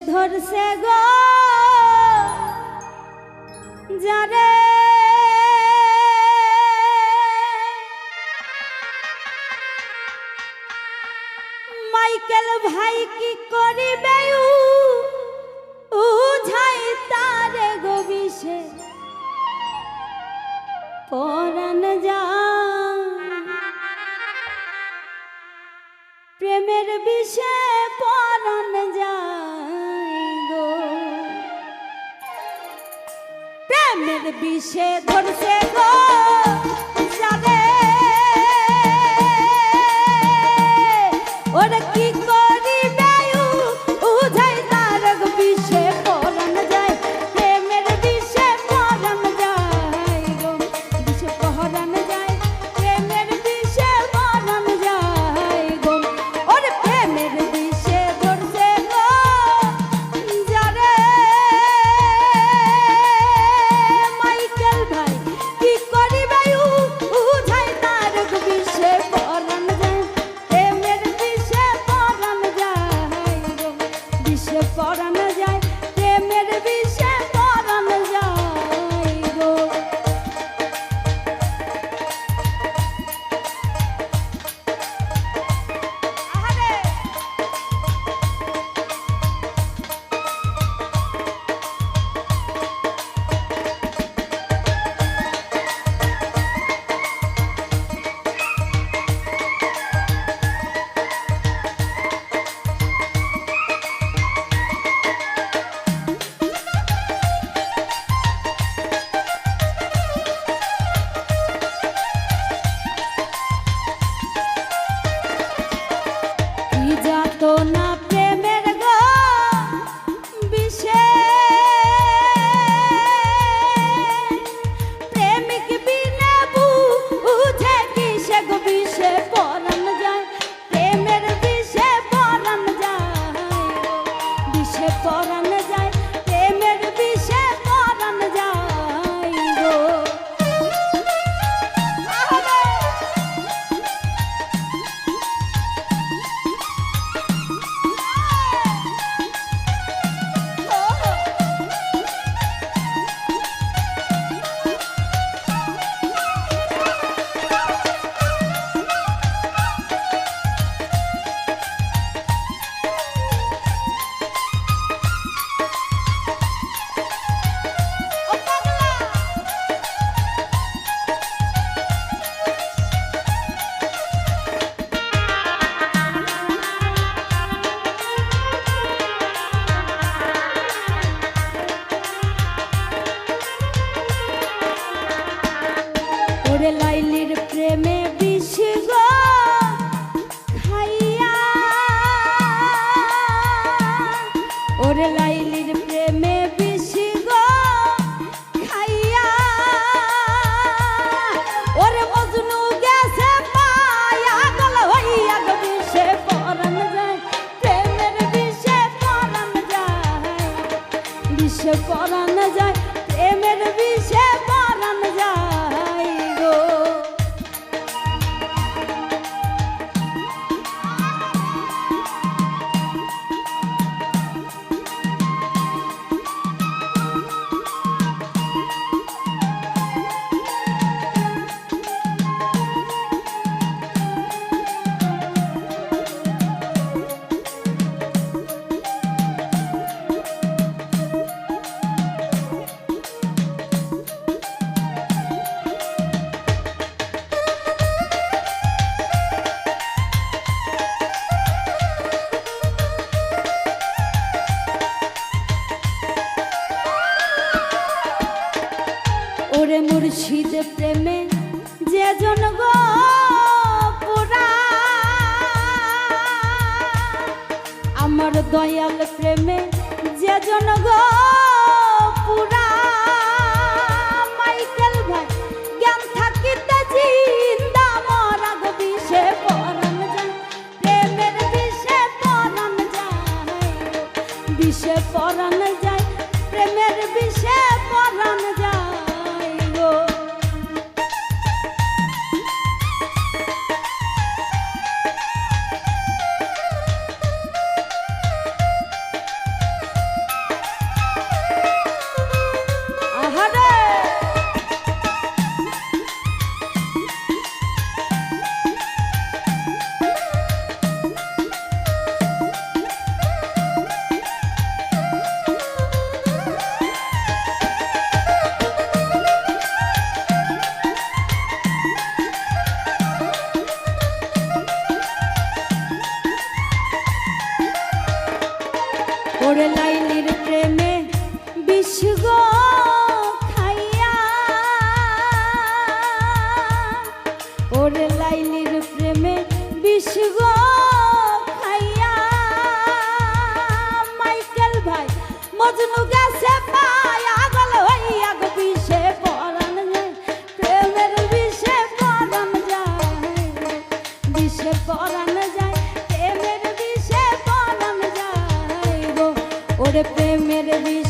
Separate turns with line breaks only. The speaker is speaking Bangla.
ধরছে গো যারে মাইকেল ভাই কি করিবে উঝাই তারে গো বিষে পরাণ যায় প্রেমের বিষে পরাণ যায় গো প্রেমের বিষে ধরছে গো যারে ওরে কি করিবে উঝাই তার গো বিষে পরাণ যায় প্রেমের বিষে পরাণ যায় গো বিষে পরাণ যায় প্রেমের বিষে পরাণ যায় গো ওরে প্রেমের বিষে ধরছে গো যারে মাইকেল ভাই কি করিবে উঝাই তার গো বিষে পরাণ যায় প্রেমের বিষে পরাণ যায় গো বিষে পরাণ যায় প্রেমের বিষে পরাণ যায় গো আহারে কি যাতো না প্রেমের গো বিষে প্রেমিক বিনা বুঝে কিসে গো বিষে পরাণ যায় প্রেমের বিষে পরাণ যায় বিষে পরাণ যায় প্রেমের বিষে পরাণ যায় গো আহারে ওরে লাইলির প্রেমে বিষ গো খাইয়া ওরে লাইলির প্রেমে বিষ গো খাইয়া ওরে মজনু গেছে পায়া গল হইয়া গো বিষে পরাণ যায় প্রেমের বিষে পরাণ যায় বিষে পরাণ যায় প্রেমের বিষে পরাণ যায় গো ওরে মুর্শিদ প্রেমে যে জন গো পুরা আমার দয়াল প্রেমে যে জন গো পুরা মাইকেল ভাই জ্ঞান থাকিতে জিন্দা মরা গো বিষে পরাণ যায় প্রেমের বিষে পরাণ যায় বিষে পরাণ যায় প্রেমের বিষে পরাণ যায় গো ওরে লাইলির প্রেমে বিষ গো খাইয়া, ওরে লাইলির প্রেমে বিষ গো খাইয়া, মাইকেল ভাই মজনু গেছে পাগল হইয়া গো বিষে পরাণ যায়, প্রেমের বিষে পরাণ যায়, বিষে পরাণ যায়, প্রেমের বিষে পরাণ যায় গো, ওরে প্রেমের বিষে